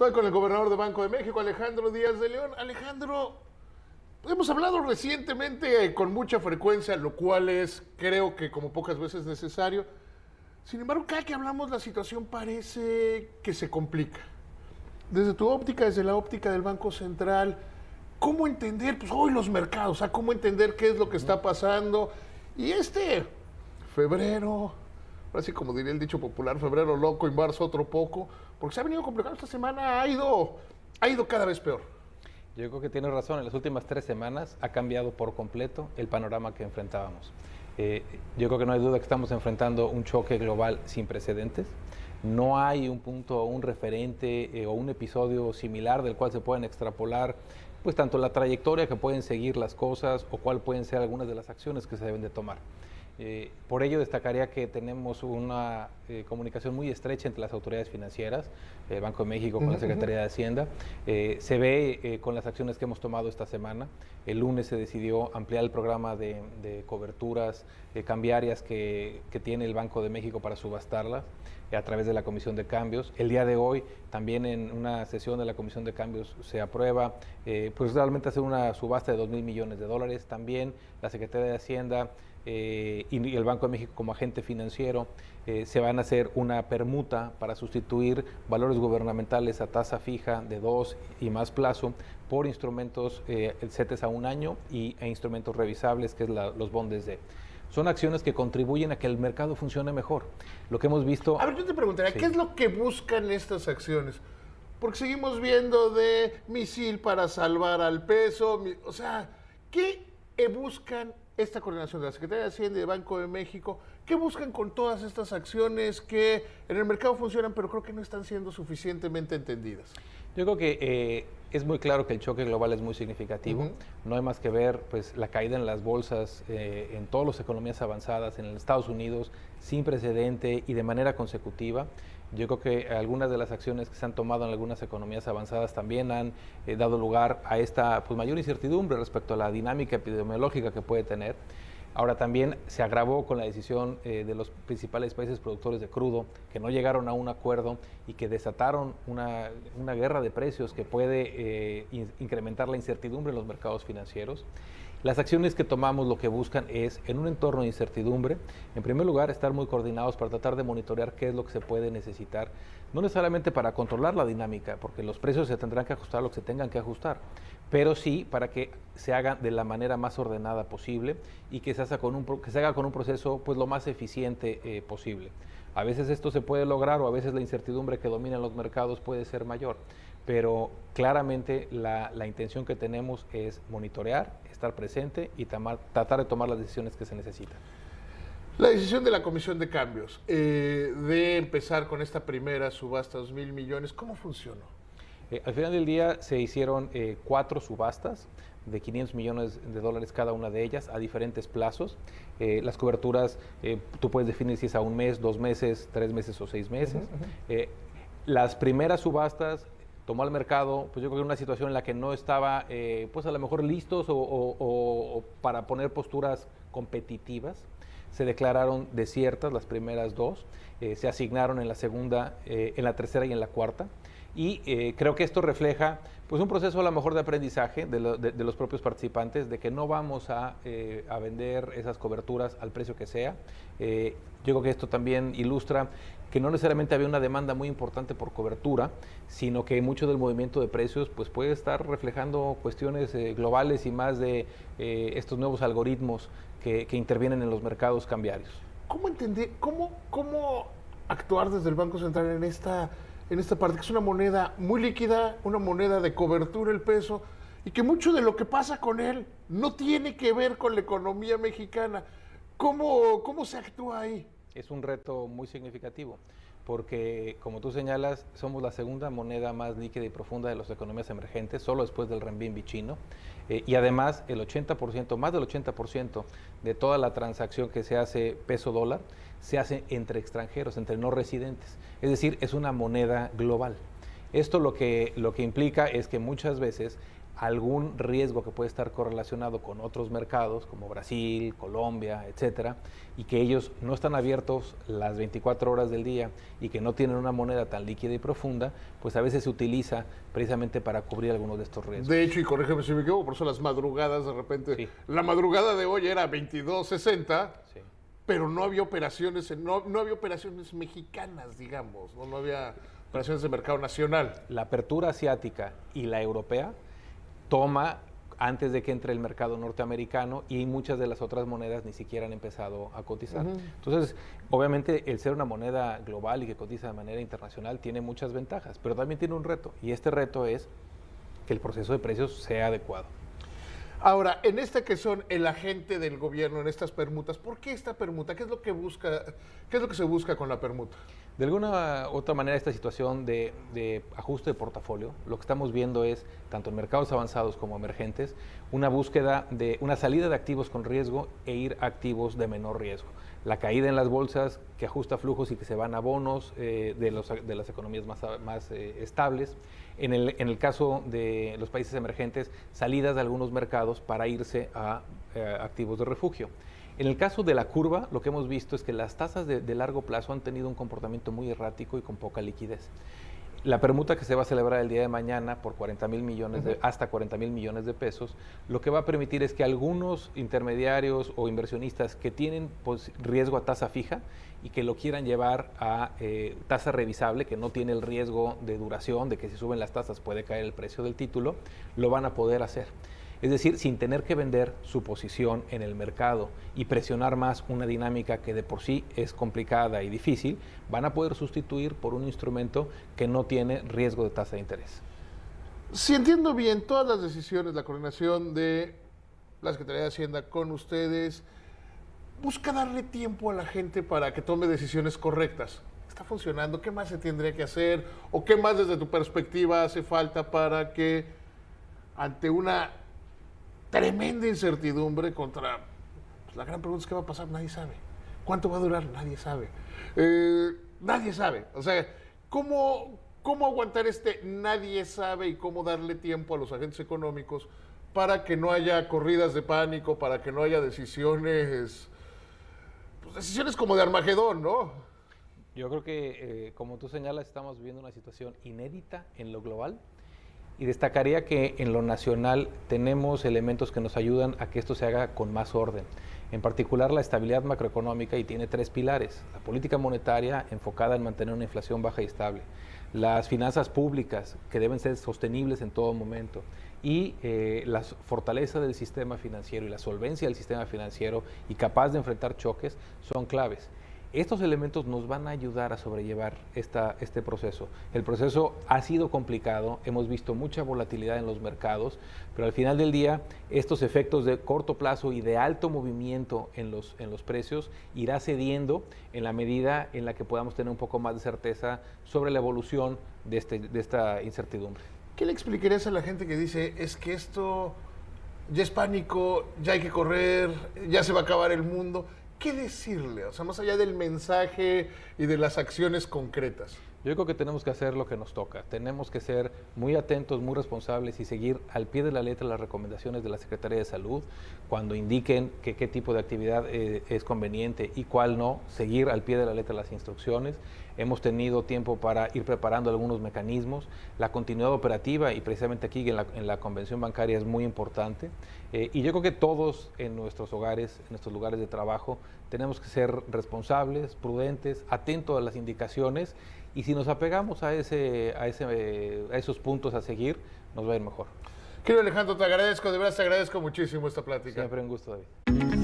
Estoy con el gobernador de Banco de México, Alejandro Díaz de León. Alejandro, hemos hablado recientemente con mucha frecuencia, lo cual es, creo que como pocas veces necesario. Sin embargo, cada que hablamos la situación parece que se complica. Desde tu óptica, desde la óptica del Banco Central, ¿cómo entender pues, hoy los mercados? ¿Cómo entender qué es lo que está pasando? Y este febrero, así como diría el dicho popular, febrero loco y marzo otro poco, porque se ha venido complicado esta semana, ha ido cada vez peor. Yo creo que tienes razón, en las últimas 3 semanas ha cambiado por completo el panorama que enfrentábamos. Yo creo que no hay duda que estamos enfrentando un choque global sin precedentes. No hay un punto, un referente o un episodio similar del cual se puedan extrapolar pues tanto la trayectoria que pueden seguir las cosas o cuál pueden ser algunas de las acciones que se deben de tomar. Por ello destacaría que tenemos una comunicación muy estrecha entre las autoridades financieras, el Banco de México con la Secretaría de Hacienda. Se ve con las acciones que hemos tomado esta semana. El lunes se decidió ampliar el programa de coberturas cambiarias que tiene el Banco de México para subastarlas a través de la Comisión de Cambios. El día de hoy, también en una sesión de la Comisión de Cambios, se aprueba pues realmente hacer una subasta de $2,000 millones. También la Secretaría de Hacienda y el Banco de México como agente financiero se van a hacer una permuta para sustituir valores gubernamentales a tasa fija de 2 y más plazo por instrumentos CETES a 1 año e instrumentos revisables, que es los bondes de... Son acciones que contribuyen a que el mercado funcione mejor. Lo que hemos visto... A ver, yo te preguntaría, sí, ¿qué es lo que buscan estas acciones? Porque seguimos viendo de misil para salvar al peso, o sea, ¿qué buscan esta coordinación de la Secretaría de Hacienda y de Banco de México? ¿Qué buscan con todas estas acciones que en el mercado funcionan, pero creo que no están siendo suficientemente entendidas? Yo creo que es muy claro que el choque global es muy significativo. No hay más que ver pues, la caída en las bolsas en todas las economías avanzadas, en Estados Unidos, sin precedente y de manera consecutiva. Yo creo que algunas de las acciones que se han tomado en algunas economías avanzadas también han dado lugar a esta pues, mayor incertidumbre respecto a la dinámica epidemiológica que puede tener. Ahora también se agravó con la decisión de los principales países productores de crudo, que no llegaron a un acuerdo y que desataron una guerra de precios que puede incrementar la incertidumbre en los mercados financieros. Las acciones que tomamos lo que buscan es, en un entorno de incertidumbre, en primer lugar, estar muy coordinados para tratar de monitorear qué es lo que se puede necesitar, no necesariamente para controlar la dinámica, porque los precios se tendrán que ajustar a lo que se tengan que ajustar, pero sí para que se haga de la manera más ordenada posible y que se haga con un proceso pues, lo más eficiente posible. A veces esto se puede lograr o a veces la incertidumbre que domina los mercados puede ser mayor, pero claramente la intención que tenemos es monitorear, estar presente y tratar de tomar las decisiones que se necesitan. La decisión de la Comisión de Cambios de empezar con esta primera subasta de $2,000 millones, ¿cómo funcionó? Al final del día se hicieron 4 subastas de $500 millones cada una de ellas a diferentes plazos. Las coberturas, tú puedes definir si es a 1 mes, 2 meses, 3 meses o 6 meses. Las primeras subastas tomó al mercado, pues yo creo que una situación en la que no estaba, pues a lo mejor listos o para poner posturas competitivas. Se declararon desiertas las primeras 2, se asignaron en la segunda, en la tercera y en la cuarta. Y creo que esto refleja pues un proceso a lo mejor de aprendizaje de los propios participantes, de que no vamos a vender esas coberturas al precio que sea. Yo creo que esto también ilustra que no necesariamente había una demanda muy importante por cobertura, sino que mucho del movimiento de precios pues, puede estar reflejando cuestiones globales y más de estos nuevos algoritmos que intervienen en los mercados cambiarios. ¿Cómo entender, cómo actuar desde el Banco Central en esta parte, que es una moneda muy líquida, una moneda de cobertura el peso, y que mucho de lo que pasa con él no tiene que ver con la economía mexicana? ¿Cómo se actúa ahí? Es un reto muy significativo, porque como tú señalas, somos la segunda moneda más líquida y profunda de las economías emergentes, solo después del renminbi chino, y además el 80%, más del 80% de toda la transacción que se hace peso-dólar, se hace entre extranjeros, entre no residentes, es decir, es una moneda global. Esto lo que implica es que muchas veces algún riesgo que puede estar correlacionado con otros mercados como Brasil, Colombia, etcétera, y que ellos no están abiertos las 24 horas del día y que no tienen una moneda tan líquida y profunda, pues a veces se utiliza precisamente para cubrir algunos de estos riesgos. De hecho, y corrígeme si me equivoco, por eso las madrugadas de repente, Sí. la madrugada de hoy era 22.60, Sí. pero no había operaciones, no había operaciones mexicanas, digamos, no había operaciones de mercado nacional. La apertura asiática y la europea toma antes de que entre el mercado norteamericano y muchas de las otras monedas ni siquiera han empezado a cotizar. Entonces, obviamente, el ser una moneda global y que cotiza de manera internacional tiene muchas ventajas, pero también tiene un reto, y este reto es que el proceso de precios sea adecuado. Ahora, en este que son el agente del gobierno, en estas permutas, ¿por qué esta permuta? ¿Qué es lo que busca, qué es lo que se busca con la permuta? De alguna u otra manera, esta situación de ajuste de portafolio, lo que estamos viendo es, tanto en mercados avanzados como emergentes, una búsqueda de una salida de activos con riesgo e ir a activos de menor riesgo. La caída en las bolsas que ajusta flujos y que se van a bonos de las economías más estables. En el caso de los países emergentes, salidas de algunos mercados para irse a activos de refugio. En el caso de la curva, lo que hemos visto es que las tasas de largo plazo han tenido un comportamiento muy errático y con poca liquidez. La permuta que se va a celebrar el día de mañana por 40,000 millones hasta 40,000 millones de pesos, lo que va a permitir es que algunos intermediarios o inversionistas que tienen riesgo a tasa fija y que lo quieran llevar a tasa revisable, que no tiene el riesgo de duración, de que si suben las tasas puede caer el precio del título, lo van a poder hacer. Es decir, sin tener que vender su posición en el mercado y presionar más una dinámica que de por sí es complicada y difícil, van a poder sustituir por un instrumento que no tiene riesgo de tasa de interés. Si entiendo bien, todas las decisiones, la coordinación de la Secretaría de Hacienda con ustedes, busca darle tiempo a la gente para que tome decisiones correctas. ¿Está funcionando? ¿Qué más se tendría que hacer? ¿O qué más desde tu perspectiva hace falta para que ante una tremenda incertidumbre contra... Pues la gran pregunta es ¿qué va a pasar? Nadie sabe. ¿Cuánto va a durar? Nadie sabe. Nadie sabe. O sea, ¿cómo aguantar nadie sabe y cómo darle tiempo a los agentes económicos para que no haya corridas de pánico, para que no haya decisiones, pues decisiones como de Armagedón, ¿no? Yo creo que, como tú señalas, estamos viviendo una situación inédita en lo global. Y destacaría que en lo nacional tenemos elementos que nos ayudan a que esto se haga con más orden. En particular la estabilidad macroeconómica, y tiene 3 pilares. La política monetaria enfocada en mantener una inflación baja y estable. Las finanzas públicas que deben ser sostenibles en todo momento. Y la fortaleza del sistema financiero y la solvencia del sistema financiero y capaz de enfrentar choques son claves. Estos elementos nos van a ayudar a sobrellevar este proceso. El proceso ha sido complicado, hemos visto mucha volatilidad en los mercados, pero al final del día estos efectos de corto plazo y de alto movimiento en los precios irá cediendo en la medida en la que podamos tener un poco más de certeza sobre la evolución de esta incertidumbre. ¿Qué le explicarías a la gente que dice, es que esto ya es pánico, ya hay que correr, ya se va a acabar el mundo? ¿Qué decirle? O sea, más allá del mensaje y de las acciones concretas. Yo creo que tenemos que hacer lo que nos toca. Tenemos que ser muy atentos, muy responsables y seguir al pie de la letra las recomendaciones de la Secretaría de Salud cuando indiquen qué tipo de actividad es conveniente y cuál no. Seguir al pie de la letra las instrucciones. Hemos tenido tiempo para ir preparando algunos mecanismos. La continuidad operativa, y precisamente aquí en la convención bancaria, es muy importante. Y yo creo que todos en nuestros hogares, en nuestros lugares de trabajo, tenemos que ser responsables, prudentes, atentos a las indicaciones, y si nos apegamos a esos puntos a seguir, nos va a ir mejor. Querido Alejandro, te agradezco, de verdad te agradezco muchísimo esta plática. Siempre un gusto, David.